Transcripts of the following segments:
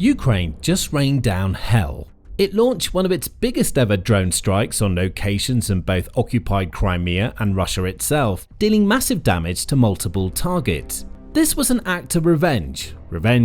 Ukraine just rained down hell. It launched one of its biggest ever drone strikes on locations in both occupied Crimea and Russia itself, dealing massive damage to multiple targets. This was an act of revenge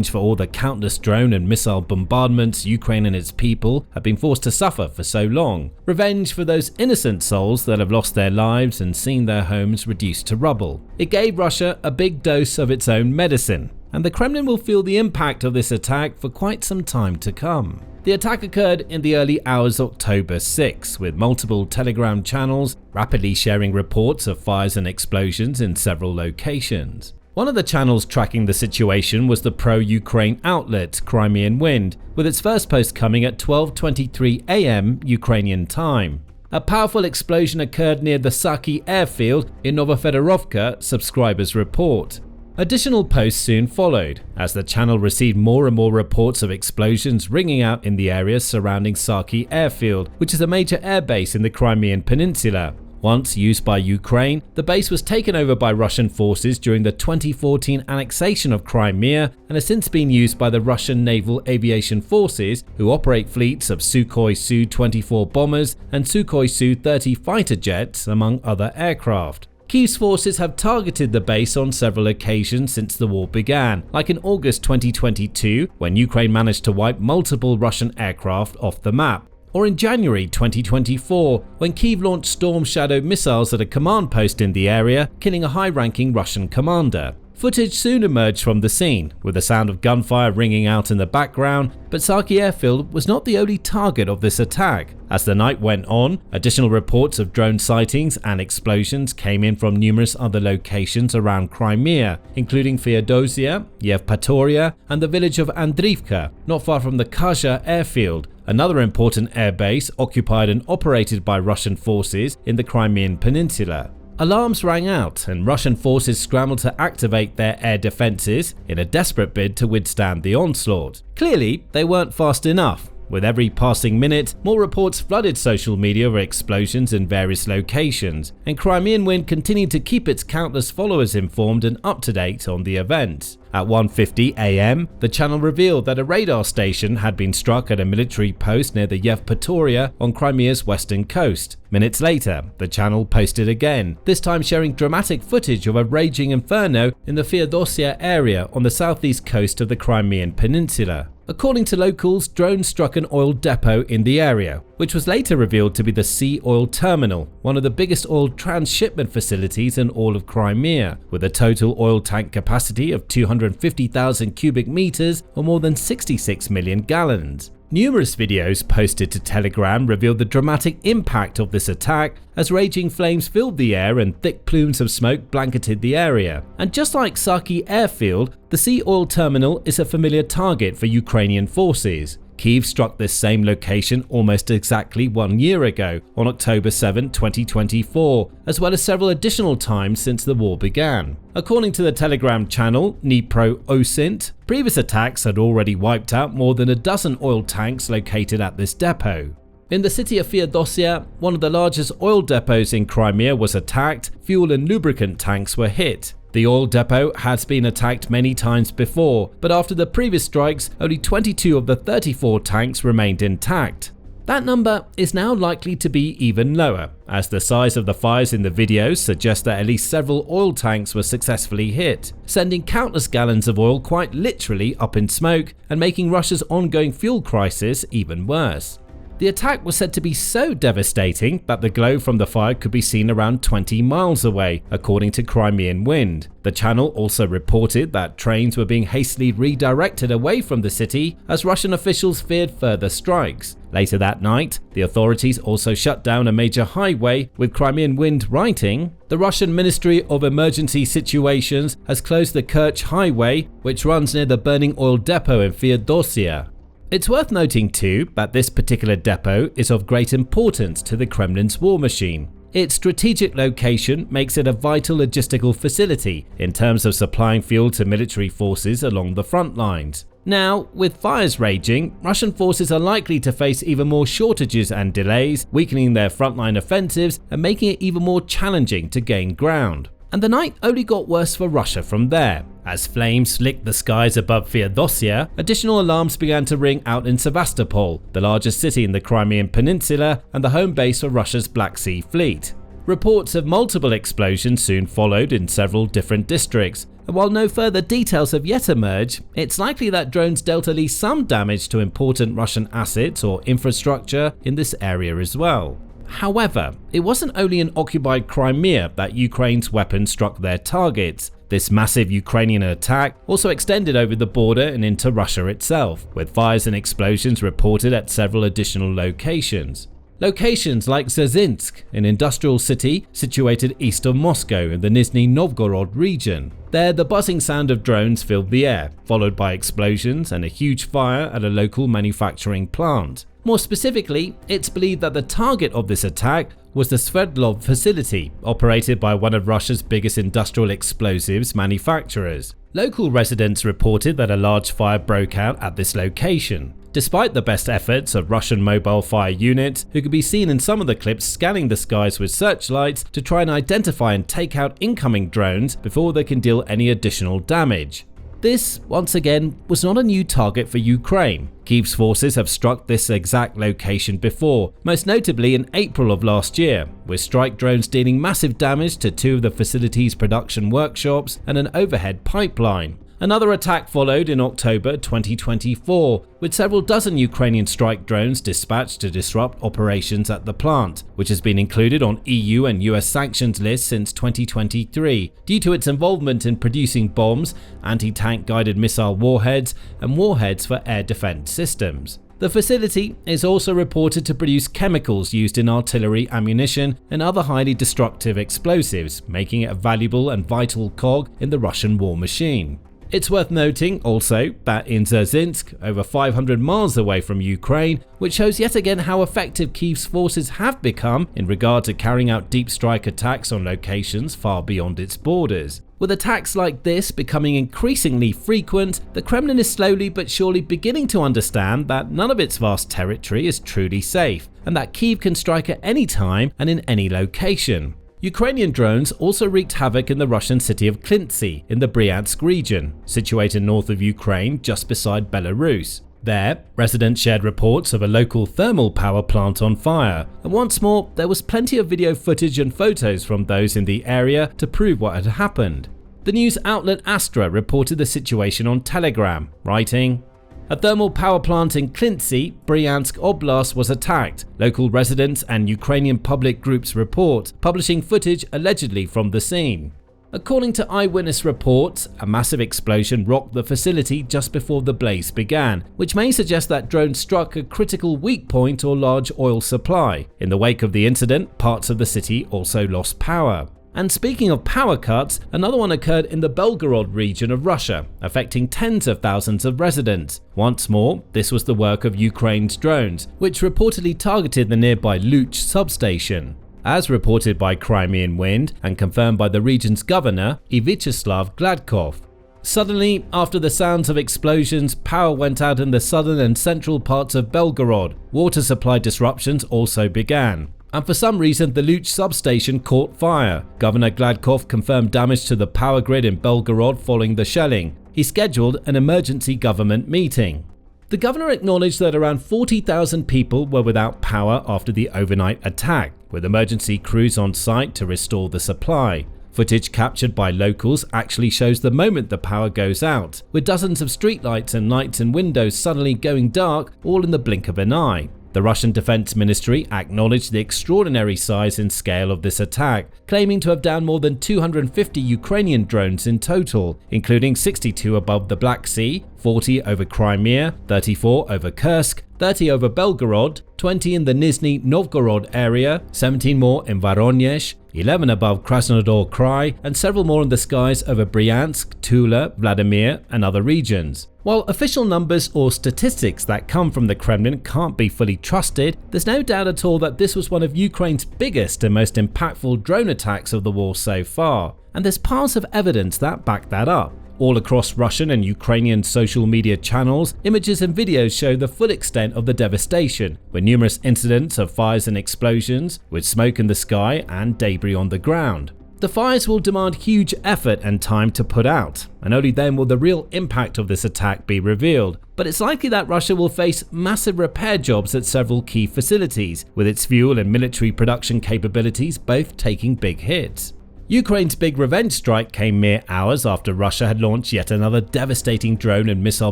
for all the countless drone and missile bombardments Ukraine and its people have been forced to suffer for so long. Revenge for those innocent souls that have lost their lives and seen their homes reduced to rubble. It gave Russia a big dose of its own medicine, and the Kremlin will feel the impact of this attack for quite some time to come. The attack occurred in the early hours of October 6, with multiple Telegram channels rapidly sharing reports of fires and explosions in several locations. One of the channels tracking the situation was the pro-Ukraine outlet Crimean Wind, with its first post coming at 12:23 AM Ukrainian time. A powerful explosion occurred near the Saki Airfield in Novofedorovka, subscribers report. Additional posts soon followed, as the channel received more and more reports of explosions ringing out in the area surrounding Saki Airfield, which is a major airbase in the Crimean Peninsula. Once used by Ukraine, the base was taken over by Russian forces during the 2014 annexation of Crimea and has since been used by the Russian Naval Aviation Forces, who operate fleets of Sukhoi Su-24 bombers and Sukhoi Su-30 fighter jets, among other aircraft. Kyiv's forces have targeted the base on several occasions since the war began, like in August 2022 when Ukraine managed to wipe multiple Russian aircraft off the map, or in January 2024 when Kyiv launched Storm Shadow missiles at a command post in the area, killing a high-ranking Russian commander. Footage soon emerged from the scene, with the sound of gunfire ringing out in the background, but Saki Airfield was not the only target of this attack. As the night went on, additional reports of drone sightings and explosions came in from numerous other locations around Crimea, including Feodosia, Yevpatoria, and the village of Andriivka, not far from the Kazha Airfield, another important airbase occupied and operated by Russian forces in the Crimean Peninsula. Alarms rang out and Russian forces scrambled to activate their air defenses in a desperate bid to withstand the onslaught. Clearly, they weren't fast enough. With every passing minute, more reports flooded social media of explosions in various locations, and Crimean Wind continued to keep its countless followers informed and up to date on the events. At 1:50 AM, the channel revealed that a radar station had been struck at a military post near the Yevpatoria on Crimea's western coast. Minutes later, the channel posted again, this time sharing dramatic footage of a raging inferno in the Feodosia area on the southeast coast of the Crimean Peninsula. According to locals, drones struck an oil depot in the area, which was later revealed to be the Sea Oil Terminal, one of the biggest oil transshipment facilities in all of Crimea, with a total oil tank capacity of 250,000 cubic meters or more than 66 million gallons. Numerous videos posted to Telegram revealed the dramatic impact of this attack as raging flames filled the air and thick plumes of smoke blanketed the area. And just like Saki Airfield, the Sea Oil Terminal is a familiar target for Ukrainian forces. Kyiv struck this same location almost exactly 1 year ago, on October 7, 2024, as well as several additional times since the war began. According to the Telegram channel Dnipro Osint, previous attacks had already wiped out more than a dozen oil tanks located at this depot. In the city of Feodosia, one of the largest oil depots in Crimea was attacked. Fuel and lubricant tanks were hit. The oil depot has been attacked many times before, but after the previous strikes, only 22 of the 34 tanks remained intact. That number is now likely to be even lower, as the size of the fires in the videos suggest that at least several oil tanks were successfully hit, sending countless gallons of oil quite literally up in smoke and making Russia's ongoing fuel crisis even worse. The attack was said to be so devastating that the glow from the fire could be seen around 20 miles away, according to Crimean Wind. The channel also reported that trains were being hastily redirected away from the city as Russian officials feared further strikes. Later that night, the authorities also shut down a major highway, with Crimean Wind writing, "The Russian Ministry of Emergency Situations has closed the Kerch Highway, which runs near the burning oil depot in Feodosia." It's worth noting too that this particular depot is of great importance to the Kremlin's war machine. Its strategic location makes it a vital logistical facility in terms of supplying fuel to military forces along the front lines. Now, with fires raging, Russian forces are likely to face even more shortages and delays, weakening their frontline offensives and making it even more challenging to gain ground. And the night only got worse for Russia from there. As flames licked the skies above Feodosia, additional alarms began to ring out in Sevastopol, the largest city in the Crimean Peninsula and the home base for Russia's Black Sea Fleet. Reports of multiple explosions soon followed in several different districts, and while no further details have yet emerged, it's likely that drones dealt at least some damage to important Russian assets or infrastructure in this area as well. However, it wasn't only in occupied Crimea that Ukraine's weapons struck their targets. This massive Ukrainian attack also extended over the border and into Russia itself, with fires and explosions reported at several additional locations. Locations like Dzerzhinsk, an industrial city situated east of Moscow in the Nizhny Novgorod region. There, the buzzing sound of drones filled the air, followed by explosions and a huge fire at a local manufacturing plant. More specifically, it's believed that the target of this attack was the Sverdlov facility, operated by one of Russia's biggest industrial explosives manufacturers. Local residents reported that a large fire broke out at this location. Despite the best efforts of Russian mobile fire units, who could be seen in some of the clips scanning the skies with searchlights to try and identify and take out incoming drones before they can deal any additional damage. This, once again, was not a new target for Ukraine. Kyiv's forces have struck this exact location before, most notably in April of last year, with strike drones dealing massive damage to two of the facility's production workshops and an overhead pipeline. Another attack followed in October 2024, with several dozen Ukrainian strike drones dispatched to disrupt operations at the plant, which has been included on EU and US sanctions lists since 2023 due to its involvement in producing bombs, anti-tank guided missile warheads, and warheads for air defense systems. The facility is also reported to produce chemicals used in artillery ammunition and other highly destructive explosives, making it a valuable and vital cog in the Russian war machine. It's worth noting also that in Dzerzhinsk, over 500 miles away from Ukraine, which shows yet again how effective Kyiv's forces have become in regard to carrying out deep strike attacks on locations far beyond its borders. With attacks like this becoming increasingly frequent, the Kremlin is slowly but surely beginning to understand that none of its vast territory is truly safe, and that Kyiv can strike at any time and in any location. Ukrainian drones also wreaked havoc in the Russian city of Kyiv in the Bryansk region, situated north of Ukraine just beside Belarus. There, residents shared reports of a local thermal power plant on fire, and once more there was plenty of video footage and photos from those in the area to prove what had happened. The news outlet Astra reported the situation on Telegram, writing, "A thermal power plant in Kyiv, Bryansk Oblast was attacked, local residents and Ukrainian public groups report, publishing footage allegedly from the scene." According to eyewitness reports, a massive explosion rocked the facility just before the blaze began, which may suggest that drones struck a critical weak point or large oil supply. In the wake of the incident, parts of the city also lost power. And speaking of power cuts, another one occurred in the Belgorod region of Russia, affecting tens of thousands of residents. Once more, this was the work of Ukraine's drones, which reportedly targeted the nearby Luch substation. As reported by Crimean Wind and confirmed by the region's governor, Vyacheslav Gladkov. Suddenly, after the sounds of explosions, power went out in the southern and central parts of Belgorod. Water supply disruptions also began. And for some reason the Luch substation caught fire. Governor Gladkov confirmed damage to the power grid in Belgorod following the shelling. He scheduled an emergency government meeting. The governor acknowledged that around 40,000 people were without power after the overnight attack, with emergency crews on site to restore the supply. Footage captured by locals actually shows the moment the power goes out, with dozens of streetlights and lights and windows suddenly going dark all in the blink of an eye. The Russian Defense Ministry acknowledged the extraordinary size and scale of this attack, claiming to have downed more than 250 Ukrainian drones in total, including 62 above the Black Sea, 40 over Crimea, 34 over Kursk, 30 over Belgorod, 20 in the Nizhny Novgorod area, 17 more in Voronezh, 11 above Krasnodar Krai, and several more in the skies over Bryansk, Tula, Vladimir, and other regions. While official numbers or statistics that come from the Kremlin can't be fully trusted, there's no doubt at all that this was one of Ukraine's biggest and most impactful drone attacks of the war so far, and there's piles of evidence that back that up. All across Russian and Ukrainian social media channels, images and videos show the full extent of the devastation, with numerous incidents of fires and explosions, with smoke in the sky and debris on the ground. The fires will demand huge effort and time to put out, and only then will the real impact of this attack be revealed. But it's likely that Russia will face massive repair jobs at several key facilities, with its fuel and military production capabilities both taking big hits. Ukraine's big revenge strike came mere hours after Russia had launched yet another devastating drone and missile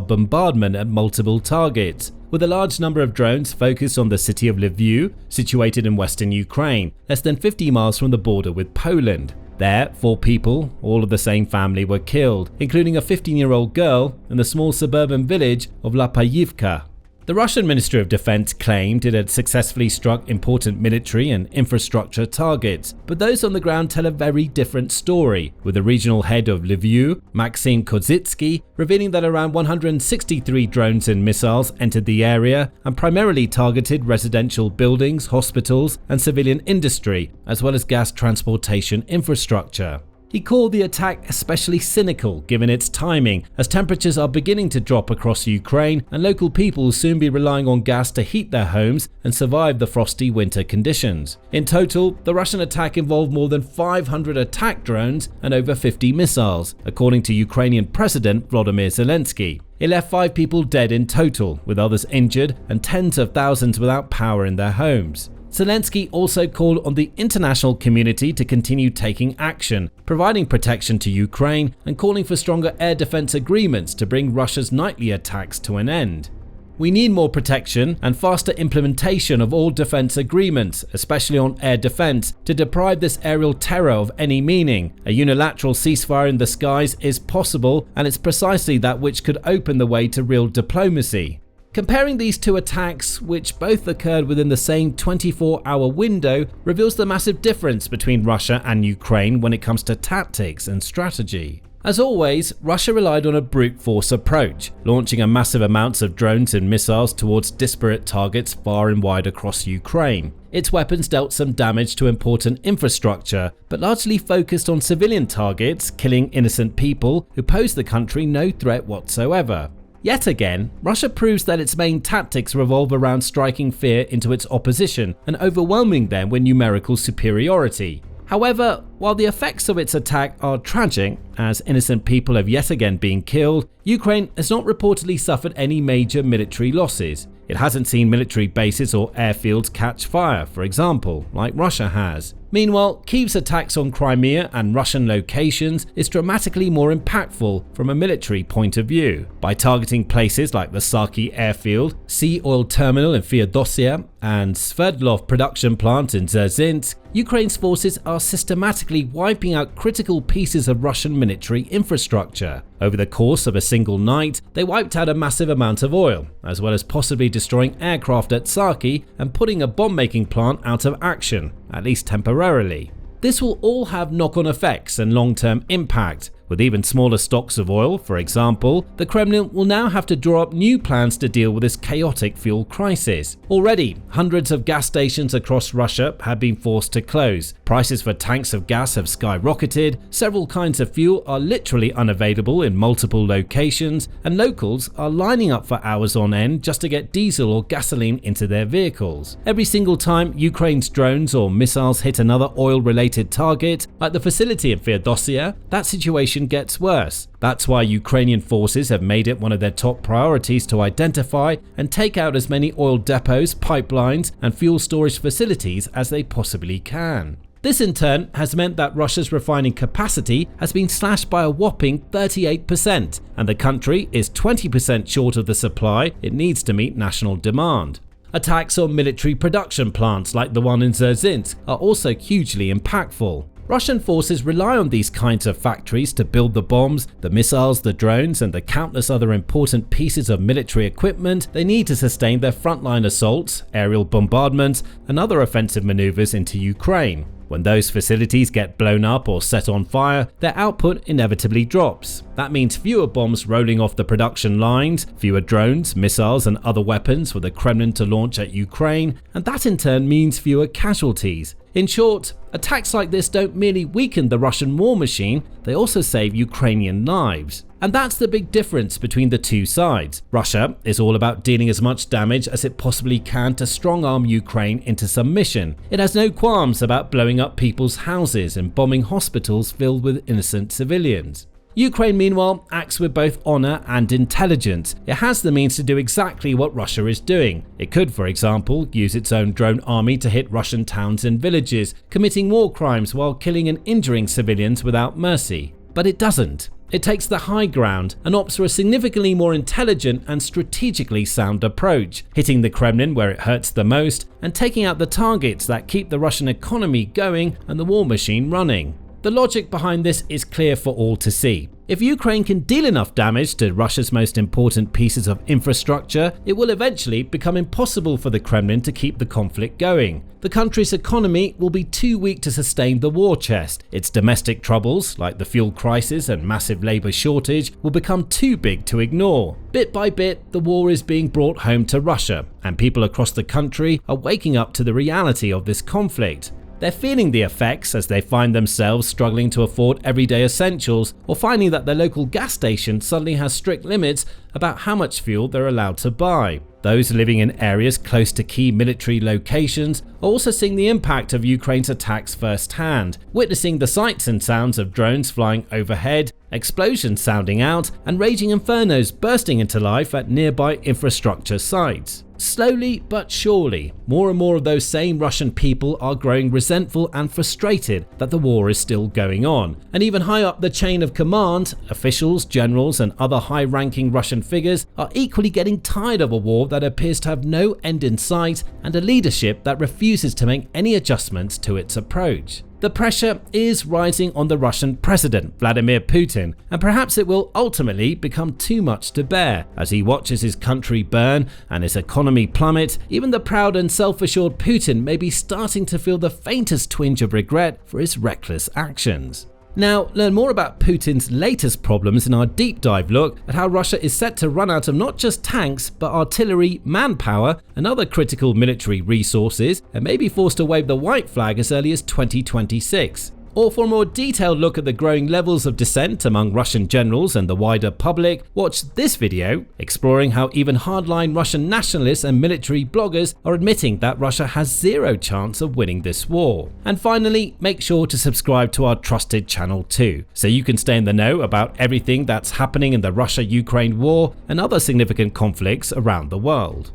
bombardment at multiple targets, with a large number of drones focused on the city of Lviv, situated in western Ukraine, less than 50 miles from the border with Poland. There, 4 people, all of the same family, were killed, including a 15-year-old girl in the small suburban village of Lapayivka. The Russian Ministry of Defense claimed it had successfully struck important military and infrastructure targets, but those on the ground tell a very different story, with the regional head of Lviv, Maxim Kozitsky, revealing that around 163 drones and missiles entered the area and primarily targeted residential buildings, hospitals, and civilian industry, as well as gas transportation infrastructure. He called the attack especially cynical given its timing, as temperatures are beginning to drop across Ukraine and local people will soon be relying on gas to heat their homes and survive the frosty winter conditions. In total, the Russian attack involved more than 500 attack drones and over 50 missiles, according to Ukrainian President Volodymyr Zelensky. It left 5 people dead in total, with others injured and tens of thousands without power in their homes. Zelensky also called on the international community to continue taking action, providing protection to Ukraine and calling for stronger air defense agreements to bring Russia's nightly attacks to an end. We need more protection and faster implementation of all defense agreements, especially on air defense, to deprive this aerial terror of any meaning. A unilateral ceasefire in the skies is possible, and it's precisely that which could open the way to real diplomacy. Comparing these two attacks, which both occurred within the same 24-hour window, reveals the massive difference between Russia and Ukraine when it comes to tactics and strategy. As always, Russia relied on a brute force approach, launching a massive amounts of drones and missiles towards disparate targets far and wide across Ukraine. Its weapons dealt some damage to important infrastructure, but largely focused on civilian targets, killing innocent people who posed the country no threat whatsoever. Yet again, Russia proves that its main tactics revolve around striking fear into its opposition and overwhelming them with numerical superiority. However, while the effects of its attack are tragic, as innocent people have yet again been killed, Ukraine has not reportedly suffered any major military losses. It hasn't seen military bases or airfields catch fire, for example, like Russia has. Meanwhile, Kyiv's attacks on Crimea and Russian locations is dramatically more impactful from a military point of view. By targeting places like the Saki Airfield, Sea Oil Terminal in Feodosia, and Sverdlov production plant in Dzerzhinsk, Ukraine's forces are systematically wiping out critical pieces of Russian military infrastructure. Over the course of a single night, they wiped out a massive amount of oil, as well as possibly destroying aircraft at Saki and putting a bomb-making plant out of action, at least temporarily. This will all have knock-on effects and long-term impact. With even smaller stocks of oil, for example, the Kremlin will now have to draw up new plans to deal with this chaotic fuel crisis. Already, hundreds of gas stations across Russia have been forced to close. Prices for tanks of gas have skyrocketed, several kinds of fuel are literally unavailable in multiple locations, and locals are lining up for hours on end just to get diesel or gasoline into their vehicles. Every single time Ukraine's drones or missiles hit another oil-related target, like the facility in Feodosia, that situation gets worse. That's why Ukrainian forces have made it one of their top priorities to identify and take out as many oil depots, pipelines, and fuel storage facilities as they possibly can. This in turn has meant that Russia's refining capacity has been slashed by a whopping 38%, and the country is 20% short of the supply it needs to meet national demand. Attacks on military production plants like the one in Dzerzhinsk are also hugely impactful. Russian forces rely on these kinds of factories to build the bombs, the missiles, the drones, and the countless other important pieces of military equipment they need to sustain their frontline assaults, aerial bombardments, and other offensive maneuvers into Ukraine. When those facilities get blown up or set on fire, their output inevitably drops. That means fewer bombs rolling off the production lines, fewer drones, missiles, and other weapons for the Kremlin to launch at Ukraine, and that in turn means fewer casualties. In short, attacks like this don't merely weaken the Russian war machine, they also save Ukrainian lives. And that's the big difference between the two sides. Russia is all about dealing as much damage as it possibly can to strong-arm Ukraine into submission. It has no qualms about blowing up people's houses and bombing hospitals filled with innocent civilians. Ukraine, meanwhile, acts with both honor and intelligence. It has the means to do exactly what Russia is doing. It could, for example, use its own drone army to hit Russian towns and villages, committing war crimes while killing and injuring civilians without mercy. But it doesn't. It takes the high ground and opts for a significantly more intelligent and strategically sound approach, hitting the Kremlin where it hurts the most and taking out the targets that keep the Russian economy going and the war machine running. The logic behind this is clear for all to see. If Ukraine can deal enough damage to Russia's most important pieces of infrastructure, it will eventually become impossible for the Kremlin to keep the conflict going. The country's economy will be too weak to sustain the war chest. Its domestic troubles, like the fuel crisis and massive labor shortage, will become too big to ignore. Bit by bit, the war is being brought home to Russia, and people across the country are waking up to the reality of this conflict. They're feeling the effects as they find themselves struggling to afford everyday essentials, or finding that their local gas station suddenly has strict limits about how much fuel they're allowed to buy. Those living in areas close to key military locations are also seeing the impact of Ukraine's attacks firsthand, witnessing the sights and sounds of drones flying overhead, explosions sounding out, and raging infernos bursting into life at nearby infrastructure sites. Slowly but surely, more and more of those same Russian people are growing resentful and frustrated that the war is still going on. And even high up the chain of command, officials, generals, and other high-ranking Russian figures are equally getting tired of a war that appears to have no end in sight and a leadership that refuses to make any adjustments to its approach. The pressure is rising on the Russian president, Vladimir Putin, and perhaps it will ultimately become too much to bear. As he watches his country burn and his economy plummet, even the proud and self-assured Putin may be starting to feel the faintest twinge of regret for his reckless actions. Now, learn more about Putin's latest problems in our deep dive look at how Russia is set to run out of not just tanks, but artillery, manpower, and other critical military resources, and may be forced to wave the white flag as early as 2026. Or for a more detailed look at the growing levels of dissent among Russian generals and the wider public, watch this video exploring how even hardline Russian nationalists and military bloggers are admitting that Russia has zero chance of winning this war. And finally, make sure to subscribe to our trusted channel too, so you can stay in the know about everything that's happening in the Russia-Ukraine war and other significant conflicts around the world.